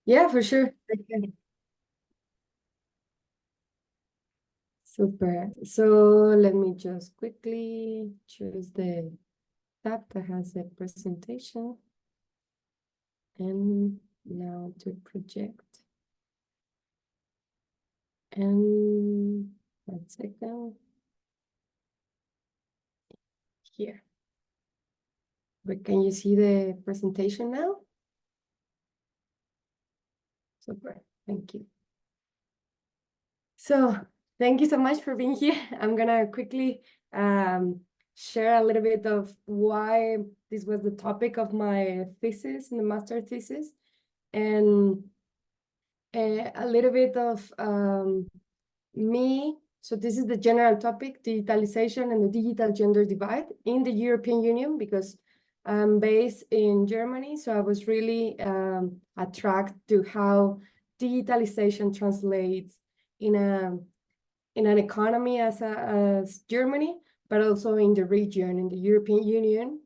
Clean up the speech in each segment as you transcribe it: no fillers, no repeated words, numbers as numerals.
Yeah, for sure. Okay. Super. So let me just quickly choose the tab that has the presentation and now to project. And 1 second here. But can you see the presentation now? Super. Thank you. So thank you so much for being here. I'm gonna quickly share a little bit of why this was the topic of my thesis, the master thesis, and a little bit of me. So this is the general topic, digitalization and the digital gender divide in the European Union, because I'm based in Germany. So I was really attracted to how digitalization translates in an economy as Germany, but also in the region, in the European Union,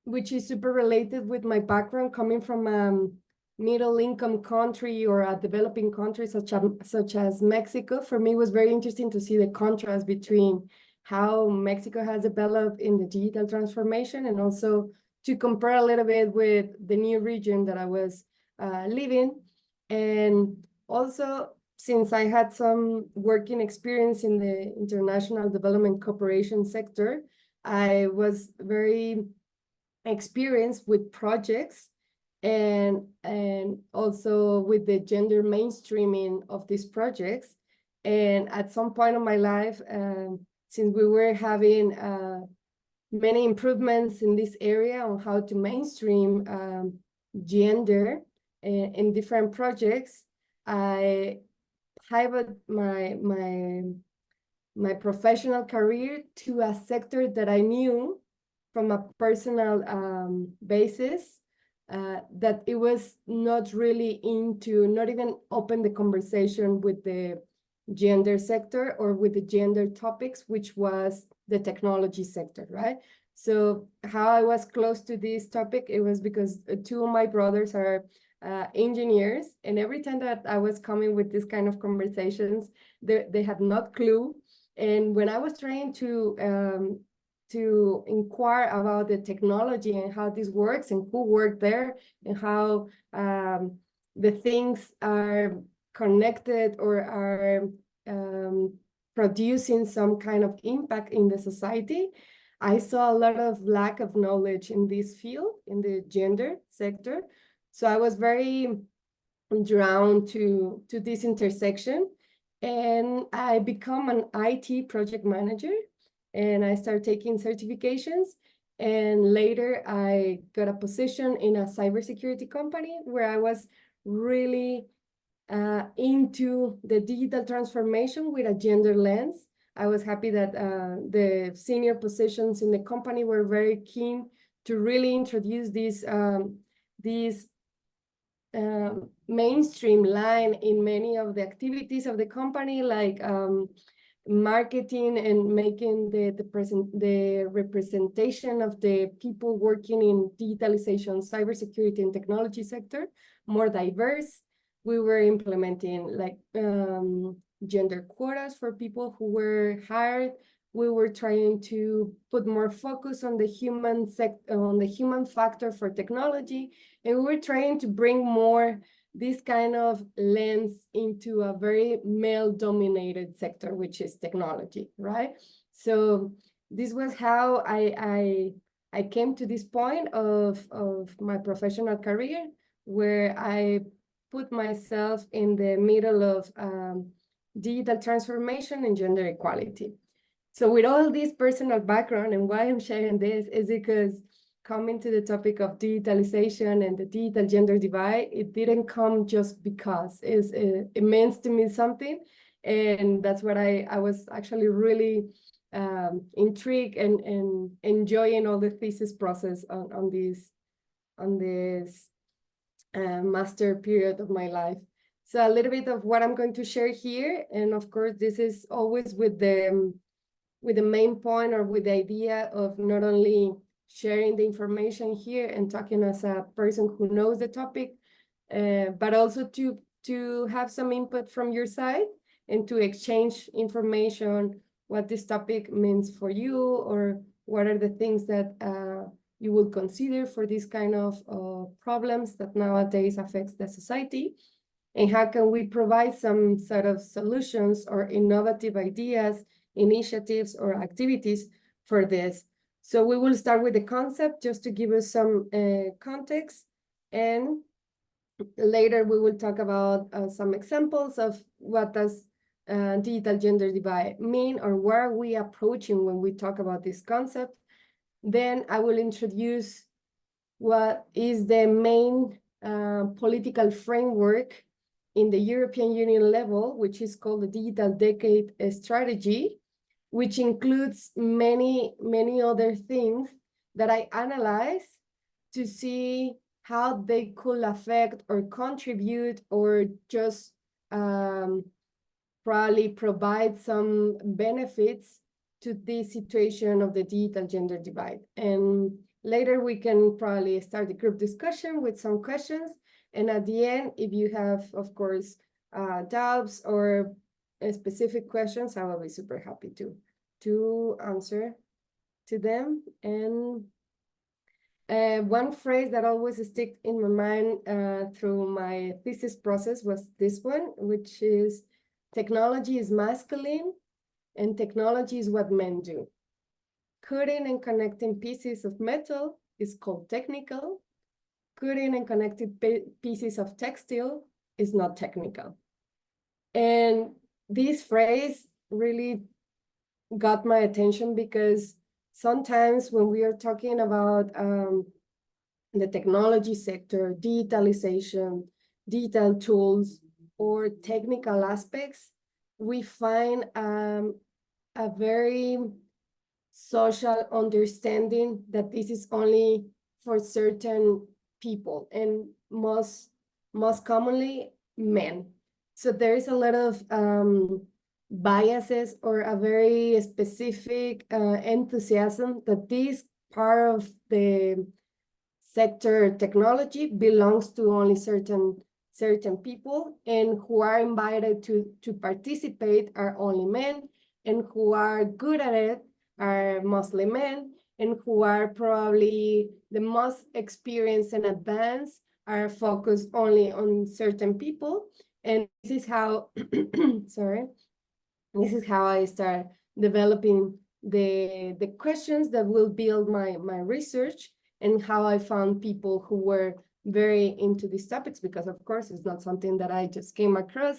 which is super related with my background coming from middle income country or a developing country such as Mexico. For me, it was very interesting to see the contrast between how Mexico has developed in the digital transformation, and also to compare a little bit with the new region that I was living. And also, since I had some working experience in the international development cooperation sector, I was very experienced with projects and also with the gender mainstreaming of these projects. And at some point of my life, since we were having many improvements in this area on how to mainstream gender in different projects, I pivot my professional career to a sector that I knew from a personal basis, that it was not really into, not even open the conversation with the gender sector or with the gender topics, which was the technology sector, right? So how I was close to this topic, it was because two of my brothers are engineers, and every time that I was coming with this kind of conversations, they had not clue. And when I was trying to inquire about the technology and how this works and who worked there and how the things are connected or are producing some kind of impact in the society, I saw a lot of lack of knowledge in this field, in the gender sector. So I was very drawn to this intersection, and I become an IT project manager, and I start taking certifications. And later I got a position in a cybersecurity company where I was really into the digital transformation with a gender lens. I was happy that the senior positions in the company were very keen to really introduce these mainstream line in many of the activities of the company, like marketing and making the representation of the people working in digitalization, cybersecurity, and technology sector more diverse. We were implementing like gender quotas for people who were hired. We were trying to put more focus on the human factor for technology, and we were trying to bring more this kind of lens into a very male-dominated sector, which is technology, right? So this was how I came to this point of my professional career, where I put myself in the middle of digital transformation and gender equality. So with all this personal background, and why I'm sharing this is because coming to the topic of digitalization and the digital gender divide, it didn't come just because. It means to me something, and that's what I was actually really intrigued and enjoying all the thesis process on this master period of my life. So a little bit of what I'm going to share here, and of course this is always with the main point, or with the idea of not only sharing the information here and talking as a person who knows the topic, but also to have some input from your side and to exchange information, what this topic means for you, or what are the things that you will consider for this kind of problems that nowadays affects the society, and how can we provide some sort of solutions or innovative ideas, initiatives, or activities for this. So we will start with the concept just to give us some context, and later we will talk about some examples of what does digital gender divide mean, or where are we approaching when we talk about this concept. Then I will introduce what is the main political framework in the European Union level, which is called the Digital Decade Strategy, which includes many other things that I analyze to see how they could affect or contribute or just probably provide some benefits to this situation of the digital gender divide. And later we can probably start a group discussion with some questions. And at the end, if you have, of course, doubts or specific questions, I will be super happy to answer to them. And one phrase that always stick in my mind through my thesis process was this one, which is, technology is masculine and technology is what men do. Cutting and connecting pieces of metal is called technical. Cutting and connecting pieces of textile is not technical. And this phrase really got my attention because sometimes when we are talking about the technology sector, digitalization, digital tools, or technical aspects, we find a very social understanding that this is only for certain people, and most commonly men. So there is a lot of biases or a very specific enthusiasm that this part of the sector technology belongs to only certain people, and who are invited to participate are only men, and who are good at it are mostly men, and who are probably the most experienced and advanced are focused only on certain people. And this is how, sorry, this is how I start developing the questions that will build my research, and how I found people who were very into these topics, because of course it's not something that I just came across,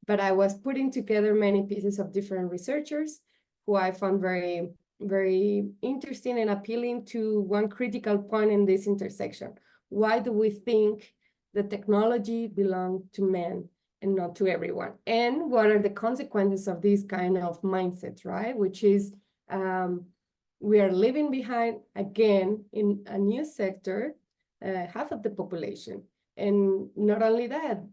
but I was putting together many pieces of different researchers who I found very interesting and appealing to one critical point in this intersection. Why do we think the technology belongs to men and not to everyone? And what are the consequences of this kind of mindset, right? Which is we are leaving behind, again, in a new sector, half of the population. And not only that,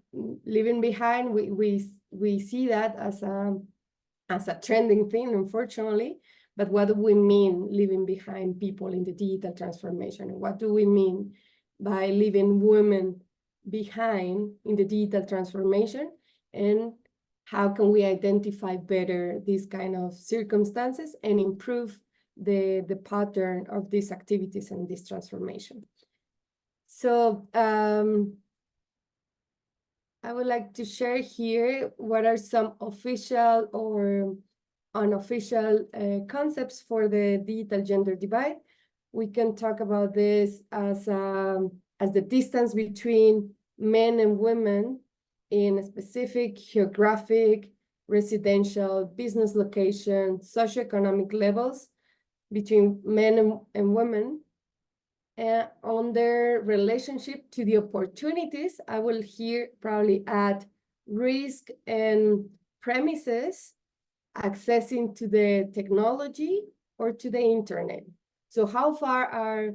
leaving behind, we see that as a trending thing, unfortunately. But what do we mean leaving behind people in the digital transformation? And what do we mean by leaving women behind in the digital transformation? And how can we identify better these kind of circumstances and improve the pattern of these activities and this transformation? So I would like to share here what are some official or unofficial concepts for the digital gender divide. We can talk about this as the distance between men and women in a specific geographic, residential, business location, socioeconomic levels between men and women, on their relationship to the opportunities. I will here probably add risk and premises accessing to the technology or to the internet. So how far are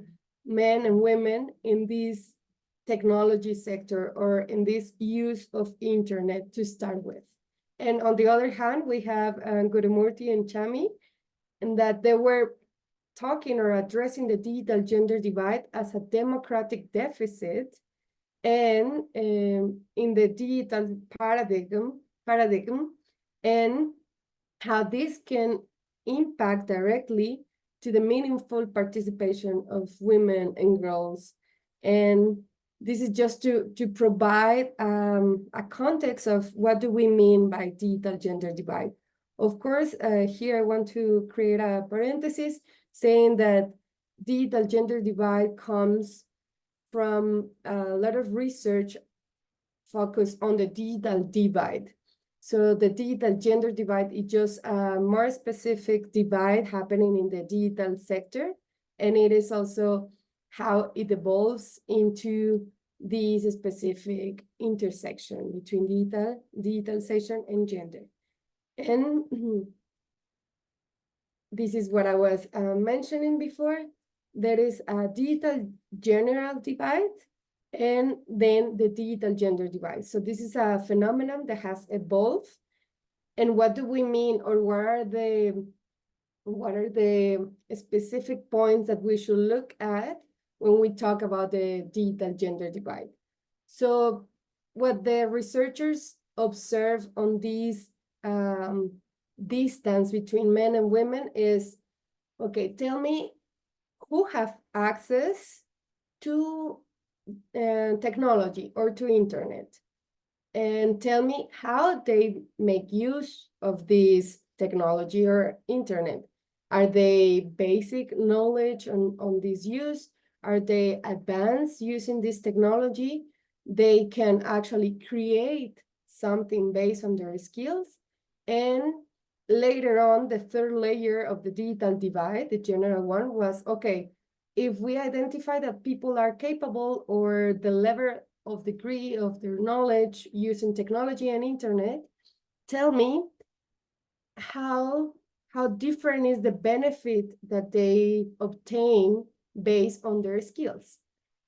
men and women in this technology sector or in this use of internet to start with? And on the other hand, we have Gurumurthy and Chami, and that they were talking or addressing the digital gender divide as a democratic deficit and in the digital paradigm, and how this can impact directly to the meaningful participation of women and girls. And this is just to provide a context of what do we mean by digital gender divide. Of course, here I want to create a parenthesis saying that digital gender divide comes from a lot of research focused on the digital divide. So the digital gender divide is just a more specific divide happening in the digital sector. And it is also how it evolves into this specific intersection between digitalization and gender. And this is what I was mentioning before. There is a digital general divide and then the digital gender divide. So this is a phenomenon that has evolved. And what do we mean, or what are the specific points that we should look at when we talk about the digital gender divide? So what the researchers observe on this distance between men and women is, okay, tell me who have access to technology or to internet, and tell me how they make use of this technology or internet. Are they basic knowledge on this use? Are they advanced using this technology? They can actually create something based on their skills. And later on, the third layer of the digital divide, the general one, was, okay, if we identify that people are capable or the level of degree of their knowledge using technology and internet, tell me how different is the benefit that they obtain based on their skills.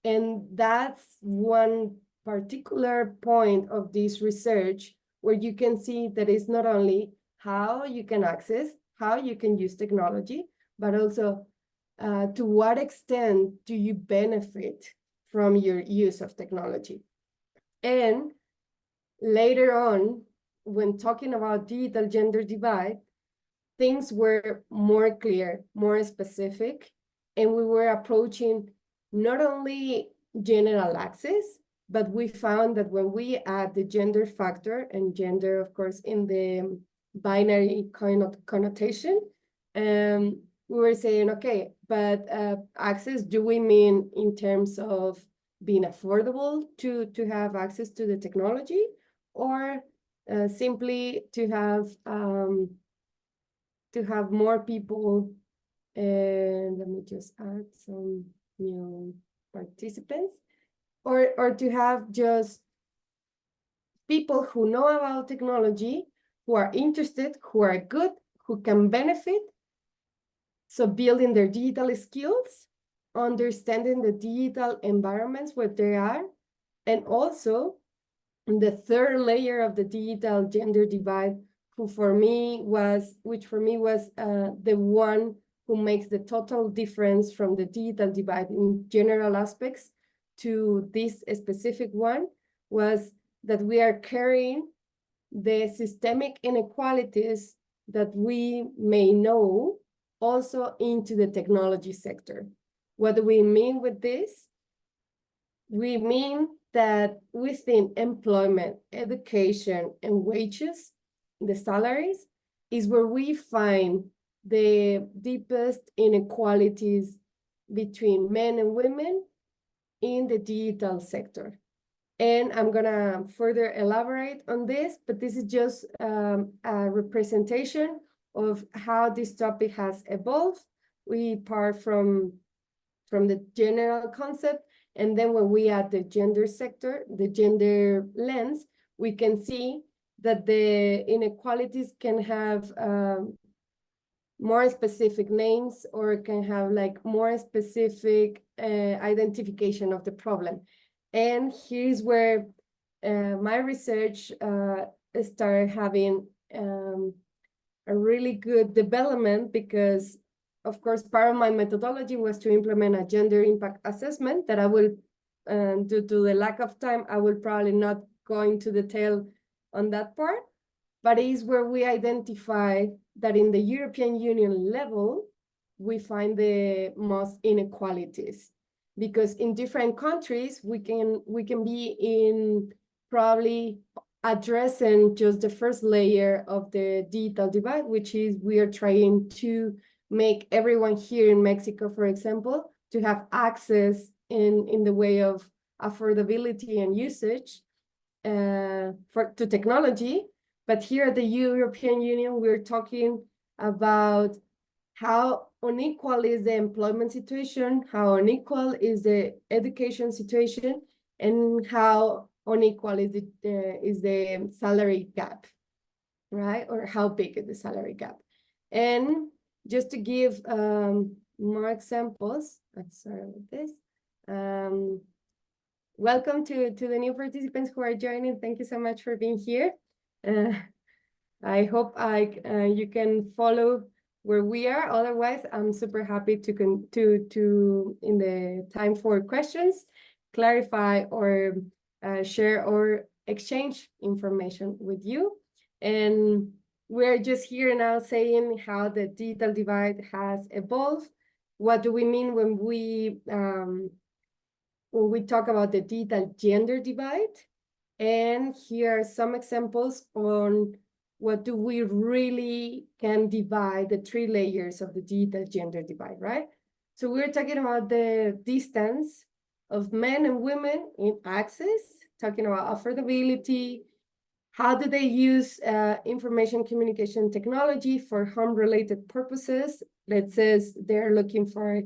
And that's one particular point of this research where you can see that it's not only how you can access, how you can use technology, but also to what extent do you benefit from your use of technology. And later on, when talking about digital gender divide, things were more clear, more specific, and we were approaching not only general access, but we found that when we add the gender factor, and gender, of course, in the binary connotation, we were saying, okay, but access, do we mean in terms of being affordable to have access to the technology, or simply to have more people, and let me just add some new participants, or to have just people who know about technology, who are interested, who are good, who can benefit. So building their digital skills, understanding the digital environments where they are, and also the third layer of the digital gender divide, which for me was the one who makes the total difference from the digital divide in general aspects to this specific one, was that we are carrying the systemic inequalities that we may know also into the technology sector. What do we mean with this? We mean that within employment, education, and wages, the salaries, is where we find the deepest inequalities between men and women in the digital sector. And I'm gonna further elaborate on this, but this is just a representation of how this topic has evolved. We part from the general concept, and then when we add the gender sector, the gender lens, we can see that the inequalities can have more specific names, or can have like more specific identification of the problem. And here's where my research started having a really good development, because of course part of my methodology was to implement a gender impact assessment that I will due to the lack of time, I will probably not go into detail on that part, but it is where we identify that in the European Union level, we find the most inequalities, because in different countries, we can be in probably addressing just the first layer of the digital divide, which is we are trying to make everyone here in Mexico, for example, to have access in the way of affordability and usage to technology. But here at the European Union, we're talking about how unequal is the employment situation, how unequal is the education situation, and how unequal is the salary gap, right? Or how big is the salary gap? And just to give more examples, I'm sorry with this. Welcome to the new participants who are joining. Thank you so much for being here. I hope you can follow where we are. Otherwise, I'm super happy to in the time for questions, clarify or share or exchange information with you. And we're just here now saying how the digital divide has evolved. What do we mean when we talk about the digital gender divide? And here are some examples on what do we really can divide the 3 layers of the digital gender divide, right? So we're talking about the distance of men and women in access, talking about affordability, how do they use information communication technology for home-related purposes. Let's say they're looking for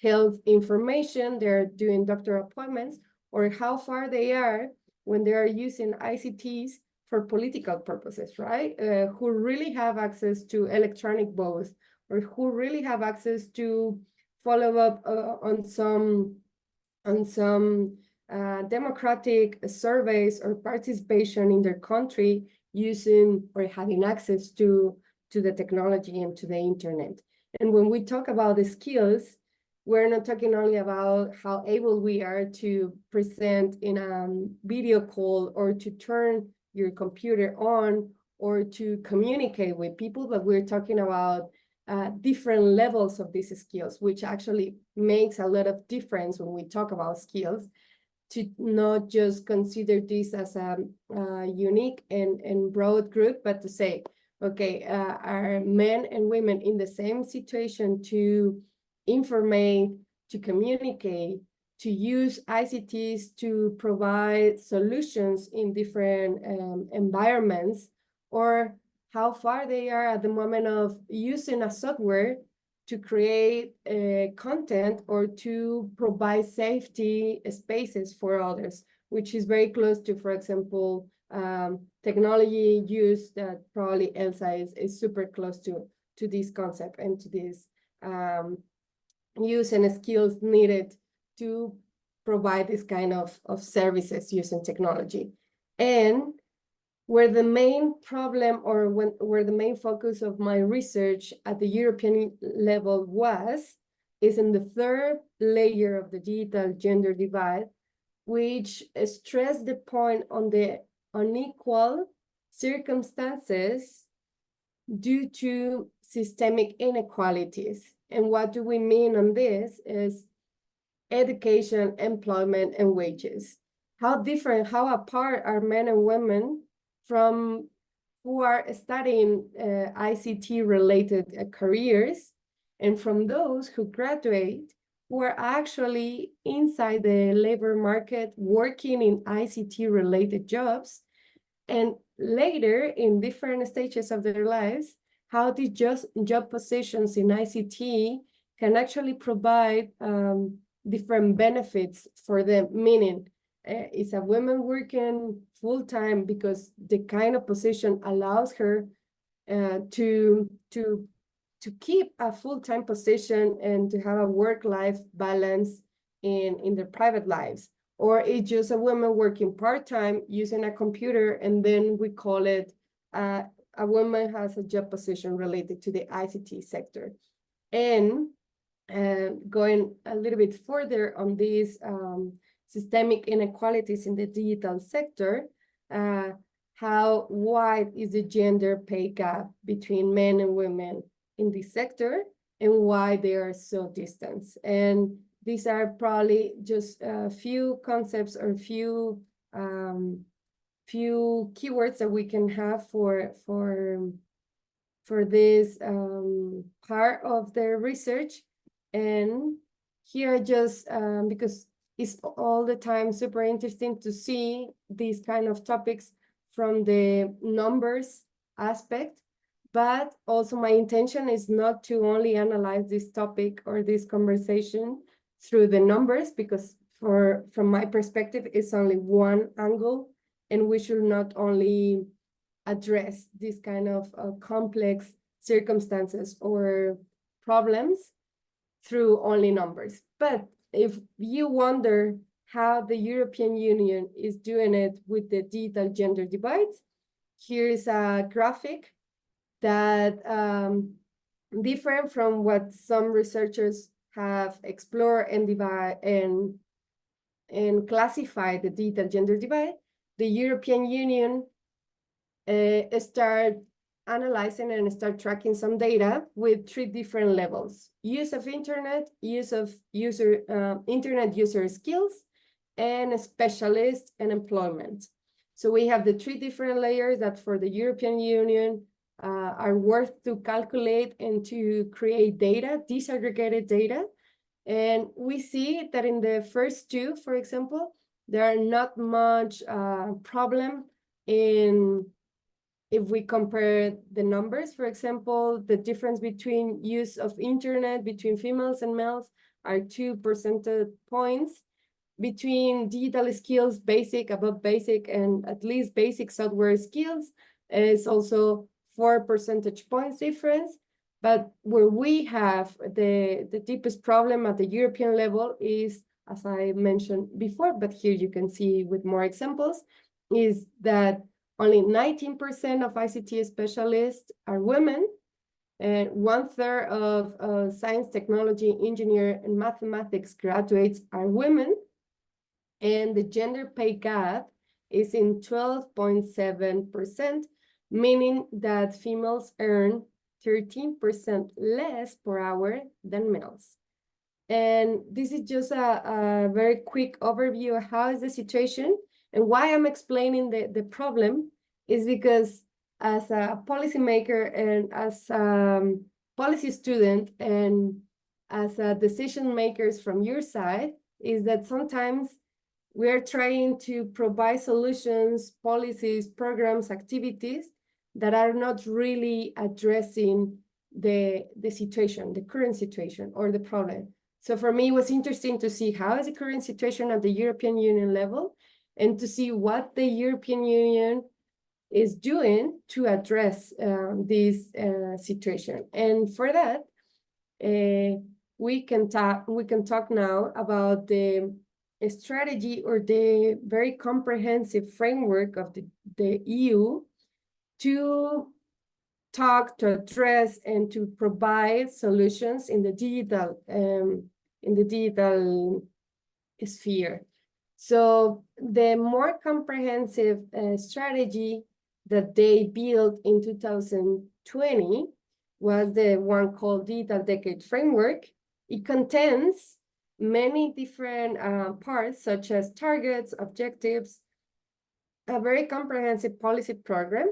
health information, they're doing doctor appointments, or how far they are when they are using ICTs for political purposes, right? Who really have access to electronic votes, or who really have access to follow up on some democratic surveys or participation in their country using or having access to the technology and to the internet. And when we talk about the skills, we're not talking only about how able we are to present in a video call or to turn your computer on or to communicate with people, but we're talking about different levels of these skills, which actually makes a lot of difference when we talk about skills, to not just consider this as a unique and broad group, but to say, okay, are men and women in the same situation to informate, to communicate, to use ICTs to provide solutions in different environments, or how far they are at the moment of using a software to create content or to provide safety spaces for others, which is very close to, for example, technology use that probably Elsa is super close to this concept and to this use and skills needed to provide this kind of services using technology. And where the main problem or where the main focus of my research at the European level is in the 3rd layer of the digital gender divide, which stressed the point on the unequal circumstances due to systemic inequalities. And what do we mean on this is education, employment, and wages. How apart are men and women from who are studying ICT-related careers, and from those who graduate who are actually inside the labor market working in ICT-related jobs, and later in different stages of their lives, how these job positions in ICT can actually provide different benefits for them, meaning is a woman working full-time because the kind of position allows her to keep a full-time position and to have a work-life balance in their private lives, or it's just a woman working part-time using a computer, and then we call it a woman has a job position related to the ICT sector. And going a little bit further on this systemic inequalities in the digital sector, how wide is the gender pay gap between men and women in this sector, and why they are so distant. And these are probably just a few concepts or few keywords that we can have for this part of the research. And here just because it's all the time super interesting to see these kind of topics from the numbers aspect, but also my intention is not to only analyze this topic or this conversation through the numbers, because from my perspective, it's only one angle, and we should not only address these kind of complex circumstances or problems through only numbers. But if you wonder how the European Union is doing it with the digital gender divide, here's a graphic that different from what some researchers have explored and divide and classify the digital gender divide. The European Union start analyzing and start tracking some data with 3 different levels: use of internet, use of internet user skills, and specialist and employment. So we have the 3 different layers that for the European Union are worth to calculate and to create data, disaggregated data. And we see that in the first 2, for example, there are not much problem in, if we compare the numbers. For example, the difference between use of internet between females and males are 2 percentage points. Between digital skills, basic, above basic, and at least basic software skills is also 4 percentage points difference. But where we have the deepest problem at the European level is, as I mentioned before, but here you can see with more examples, is that only 19% of ICT specialists are women, and 1/3 of science, technology, engineer, and mathematics graduates are women. And the gender pay gap is in 12.7%, meaning that females earn 13% less per hour than males. And this is just a very quick overview of how is the situation. And why I'm explaining the problem is because as a policymaker and as a policy student and as a decision makers from your side, is that sometimes we are trying to provide solutions, policies, programs, activities that are not really addressing the situation, the current situation or the problem. So for me, it was interesting to see how is the current situation at the European Union level, and to see what the European Union is doing to address this situation. And for that, we can talk now about the strategy or the very comprehensive framework of the EU to address and to provide solutions in the digital sphere. So the more comprehensive strategy that they built in 2020 was the one called Digital Decade Framework. It contains many different parts, such as targets, objectives, a very comprehensive policy program,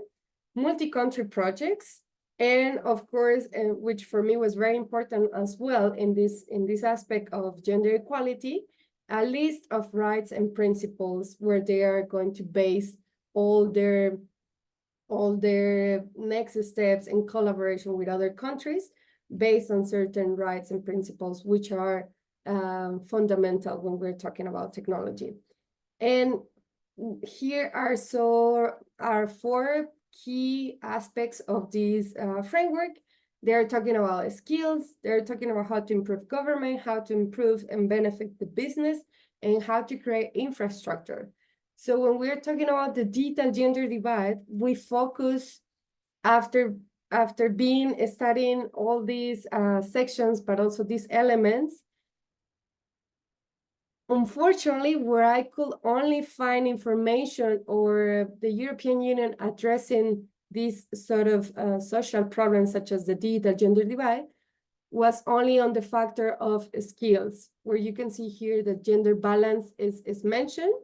multi-country projects, and of course, which for me was very important as well in this aspect of gender equality, a list of rights and principles where they are going to base all their next steps in collaboration with other countries based on certain rights and principles, which are fundamental when we're talking about technology. And here are 4 key aspects of this framework. They're talking about skills, they're talking about how to improve government, how to improve and benefit the business, and how to create infrastructure. So when we're talking about the digital gender divide, we focus after studying all these sections, but also these elements, unfortunately, where I could only find information or the European Union addressing these sort of social problems, such as the digital gender divide, was only on the factor of skills, where you can see here that gender balance is mentioned,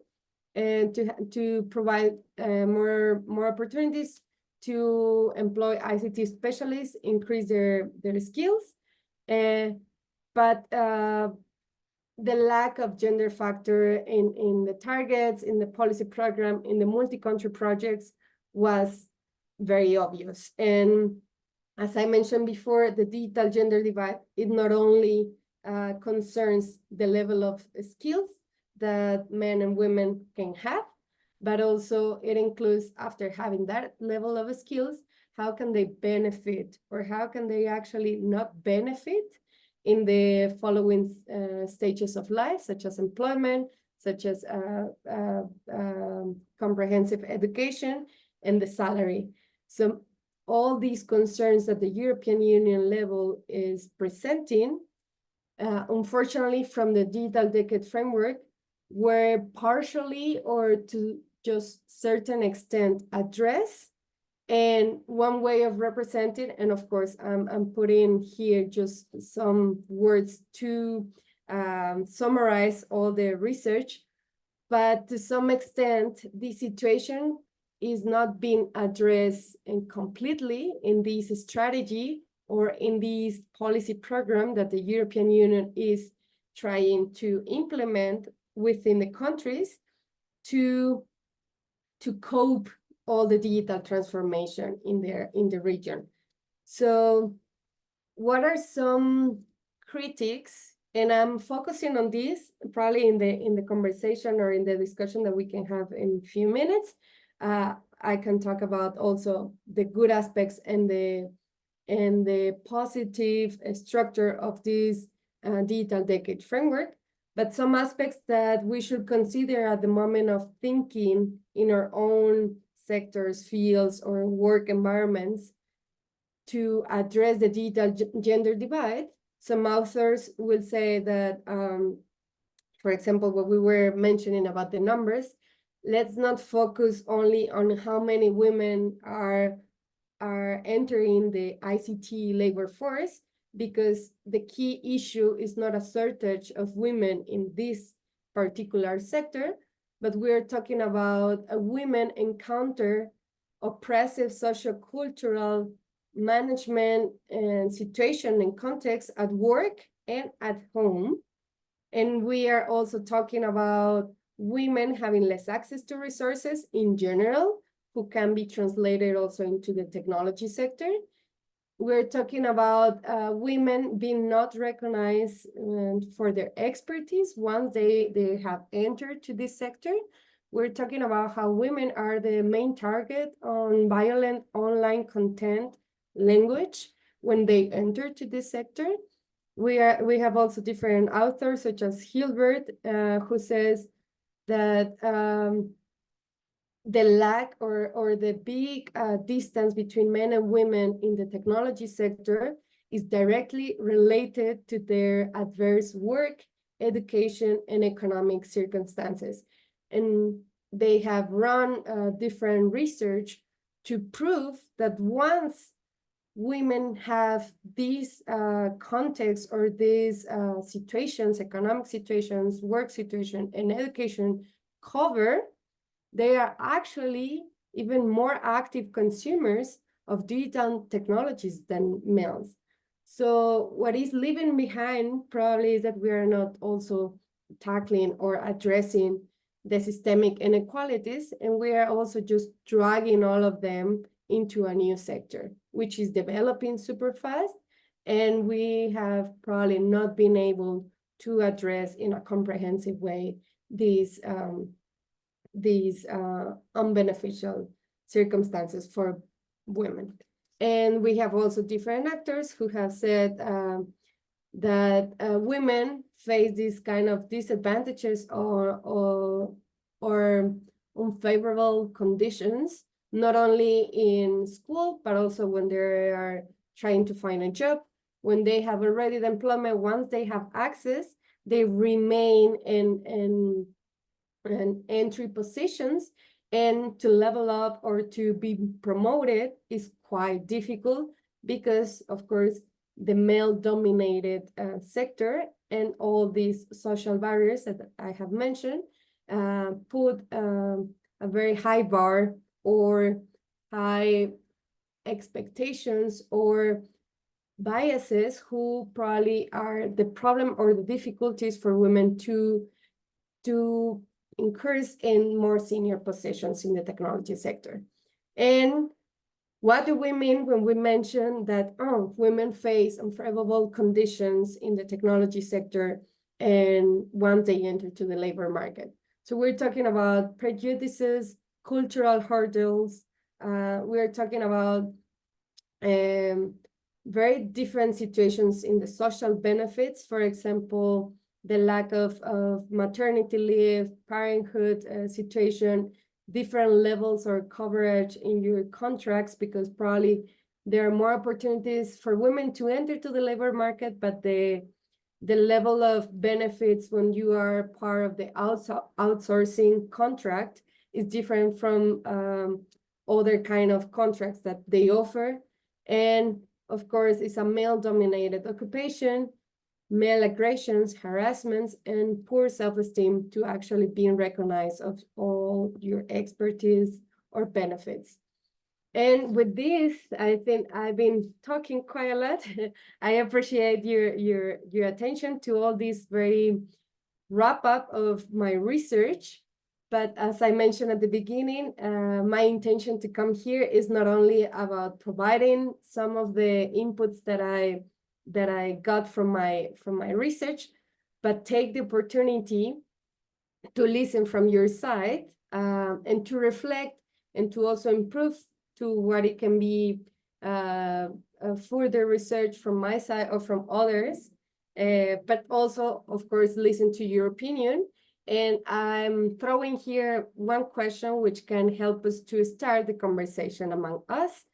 and to provide more opportunities to employ ICT specialists, increase their skills. But the lack of gender factor in the targets, in the policy program, in the multi-country projects was very obvious. And as I mentioned before, the digital gender divide, it not only concerns the level of skills that men and women can have, but also it includes, after having that level of skills, how can they benefit, or how can they actually not benefit in the following stages of life, such as employment, such as comprehensive education, and the salary. So all these concerns that the European Union level is presenting, unfortunately, from the Digital Decade Framework, were partially or to just certain extent addressed. And one way of representing, and of course, I'm putting here just some words to summarize all the research, but to some extent, the situation is not being addressed completely in this strategy or in this policy program that the European Union is trying to implement within the countries to cope all the digital transformation in the region. So what are some critics? And I'm focusing on this probably in the conversation or in the discussion that we can have in a few minutes. I can talk about also the good aspects and the positive structure of this digital decade framework, but some aspects that we should consider at the moment of thinking in our own sectors, fields, or work environments to address the digital gender divide. Some authors will say that, for example, what we were mentioning about the numbers, let's not focus only on how many women are entering the ICT labor force, because the key issue is not a shortage of women in this particular sector, but we're talking about women encounter oppressive socio-cultural management and situation and context at work and at home. And we are also talking about women having less access to resources in general, who can be translated also into the technology sector. We're talking about women being not recognized for their expertise once they have entered to this sector. We're talking about how women are the main target on violent online content language when they enter to this sector. We have also different authors such as Hilbert, who says that the lack or the big distance between men and women in the technology sector is directly related to their adverse work, education, and economic circumstances. And they have run different research to prove that once women have these contexts or these situations, economic situations, work situation, and education covered, they are actually even more active consumers of digital technologies than males. So what is leaving behind probably is that we are not also tackling or addressing the systemic inequalities, and we are also just dragging all of them into a new sector, which is developing super fast, and we have probably not been able to address in a comprehensive way these unbeneficial circumstances for women. And we have also different actors who have said that women face these kind of disadvantages or unfavorable conditions, not only in school, but also when they are trying to find a job, when they have already the employment, once they have access, they remain in entry positions, and to level up or to be promoted is quite difficult because, of course, the male-dominated sector and all these social barriers that I have mentioned put a very high bar or high expectations or biases who probably are the problem or the difficulties for women to increase in more senior positions in the technology sector. And what do we mean when we mention that women face unfavorable conditions in the technology sector and once they enter to the labor market? So we're talking about prejudices, cultural hurdles. We're talking about very different situations in the social benefits. For example, the lack of maternity leave, parenthood situation, different levels or coverage in your contracts, because probably there are more opportunities for women to enter to the labor market, but the level of benefits when you are part of the outsourcing contract is different from other kind of contracts that they offer. And of course, it's a male-dominated occupation, male aggressions, harassments, and poor self-esteem to actually being recognized of all your expertise or benefits. And with this, I think I've been talking quite a lot. I appreciate your attention to all this very wrap up of my research. But as I mentioned at the beginning, my intention to come here is not only about providing some of the inputs that I got from my research, but take the opportunity to listen from your side and to reflect and to also improve to what it can be further research from my side or from others, but also, of course, listen to your opinion. And I'm throwing here one question which can help us to start the conversation among us.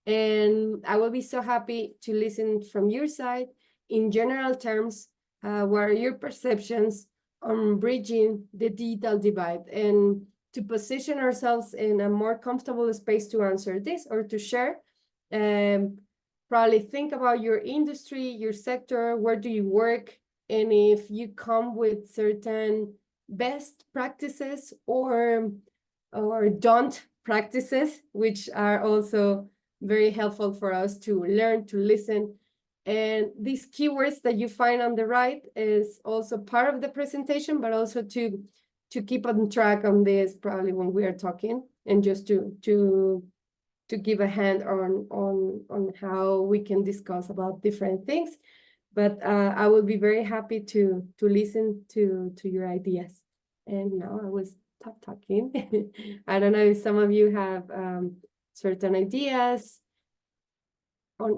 And I will be so happy to listen from your side. In general terms, what are your perceptions on bridging the digital divide, and to position ourselves in a more comfortable space to answer this or to share? Probably think about your industry, your sector, where do you work, and if you come with certain best practices or don't practices, which are also very helpful for us to learn, to listen. And these keywords that you find on the right is also part of the presentation, but also to keep on track on this probably when we are talking, and just to give a hand on how we can discuss about different things. But I will be very happy to listen to your ideas. And now I will stop talking. I don't know if some of you have certain ideas on